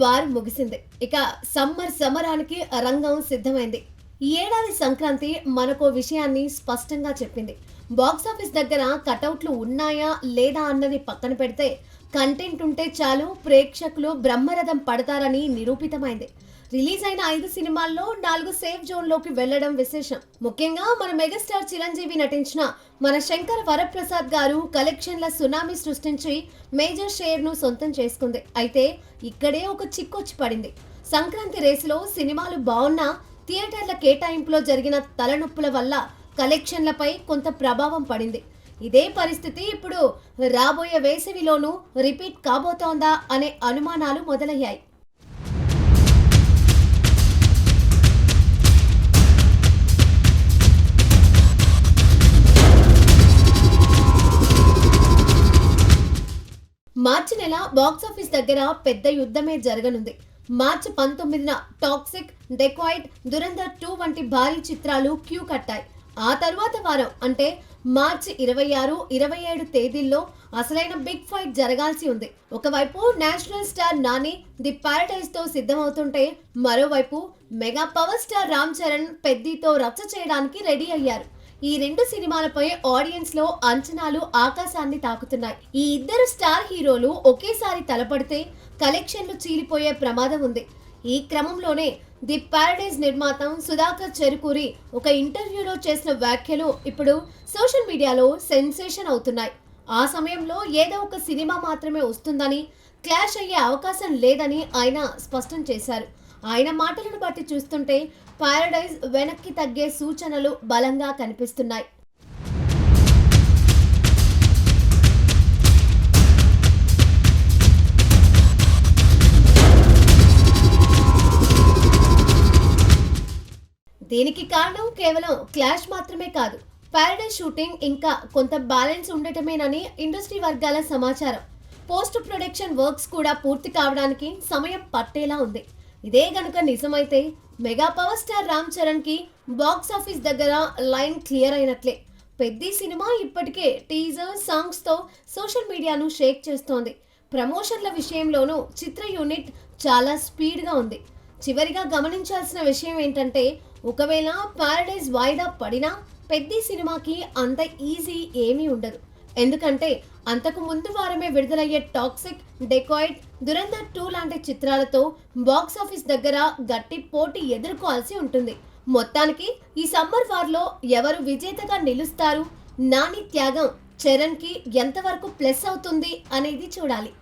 వారం ముగిసింది. ఇక సమరానికి రంగం సిద్ధమైంది. ఈ ఏడాది సంక్రాంతి మనకో విషయాన్ని స్పష్టంగా చెప్పింది. బాక్సాఫీస్ దగ్గర కటౌట్లు ఉన్నాయా లేదా అన్నది పక్కన పెడితే కంటెంట్ ఉంటే చాలు ప్రేక్షకులు బ్రహ్మరథం పడతారని నిరూపితమైంది. రిలీజ్ అయిన 5 సినిమాల్లో 4 సేఫ్ జోన్ లోకి వెళ్లడం విశేషం. ముఖ్యంగా మన మెగాస్టార్ చిరంజీవి నటించిన మన శంకర వరప్రసాద్ గారు కలెక్షన్ల సునామీ సృష్టించి మేజర్ షేర్ ను సొంతం చేసుకుంది. అయితే ఇక్కడే ఒక చిక్కొచ్చి పడింది. సంక్రాంతి రేసులో సినిమాలు బాగున్నా థియేటర్ల కేటాయింపులో జరిగిన తలనొప్పుల వల్ల కలెక్షన్లపై కొంత ప్రభావం పడింది. ఇదే పరిస్థితి ఇప్పుడు రాబోయే వేసవిలోనూ రిపీట్ కాబోతోందా అనే అనుమానాలు మొదలయ్యాయి. మార్చి నెల బాక్సాఫీస్ దగ్గర పెద్ద యుద్ధమే జరగనుంది. మార్చి 19న టాక్సిక్, డెకాయిట్, దురంధర్ 2 వంటి భారీ చిత్రాలు క్యూ కట్టాయి. ఆ తరువాత వారం అంటే మార్చి 26, 27 తేదీల్లో అసలైన బిగ్ ఫైట్ జరగాల్సి ఉంది. ఒకవైపు national star Nani the paradise తో సిద్ధమవుతుంటే మరోవైపు mega power star Ram Charan పెద్దితో రచ్చ చేయడానికి రెడీ అయ్యారు. ఈ 2 సినిమాలపై ఆడియన్స్ లో అంచనాలు ఆకాశాన్ని తాకుతున్నాయి. ఈ ఇద్దరు స్టార్ హీరోలు ఒకేసారి తలపడితే కలెక్షన్లు చీలిపోయే ప్రమాదం ఉంది. ఈ క్రమంలోనే ది పారడైజ్ నిర్మాత సుధాకర్ చెరుకూరి ఒక ఇంటర్వ్యూలో చేసిన వ్యాఖ్యలు ఇప్పుడు సోషల్ మీడియాలో సెన్సేషన్ అవుతున్నాయి. ఆ సమయంలో ఏదో ఒక సినిమా మాత్రమే వస్తుందని, క్లాష్ అయ్యే అవకాశం లేదని ఆయన స్పష్టం చేశారు. ఆయన మాటలను బట్టి చూస్తుంటే పారడైజ్ వెనక్కి తగ్గే సూచనలు బలంగా కనిపిస్తున్నాయి. దీనికి కారణం కేవలం క్లాష్ మాత్రమే కాదు, పారడైజ్ షూటింగ్ ఇంకా కొంత బ్యాలెన్స్ ఉండటమేనని ఇండస్ట్రీ వర్గాల సమాచారం. పోస్ట్ ప్రొడక్షన్ వర్క్స్ కూడా పూర్తి కావడానికి సమయం పట్టేలా ఉంది. ఇదే గనుక నిజమైతే mega power star Ram Charan కి బాక్స్ ఆఫీస్ దగ్గర లైన్ క్లియర్ అయినట్లే. పెద్ద సినిమా ఇప్పటికే టీజర్, సాంగ్స్ తో సోషల్ మీడియాను షేక్ చేస్తోంది. ప్రమోషన్ల విషయంలోనూ చిత్ర యూనిట్ చాలా స్పీడ్ గా ఉంది. చివరిగా గమనించాల్సిన విషయం ఏంటంటే, ఒకవేళ పారడైజ్ వాయిదా పడినా పెద్ద సినిమాకి అంత ఈజీ ఏమీ ఉండదు. ఎందుకంటే అంతకు ముందు వారమే విడుదలయ్యే టాక్సిక్, డెకాయిట్, దురంధర్ 2 లాంటి చిత్రాలతో బాక్సాఫీస్ దగ్గర గట్టి పోటీ ఎదుర్కోవాల్సి ఉంటుంది. మొత్తానికి ఈ సమ్మర్ వార్లో ఎవరు విజేతగా నిలుస్తారు, నాని త్యాగం చరణ్ కి ఎంతవరకు ప్లస్ అవుతుంది అనేది చూడాలి.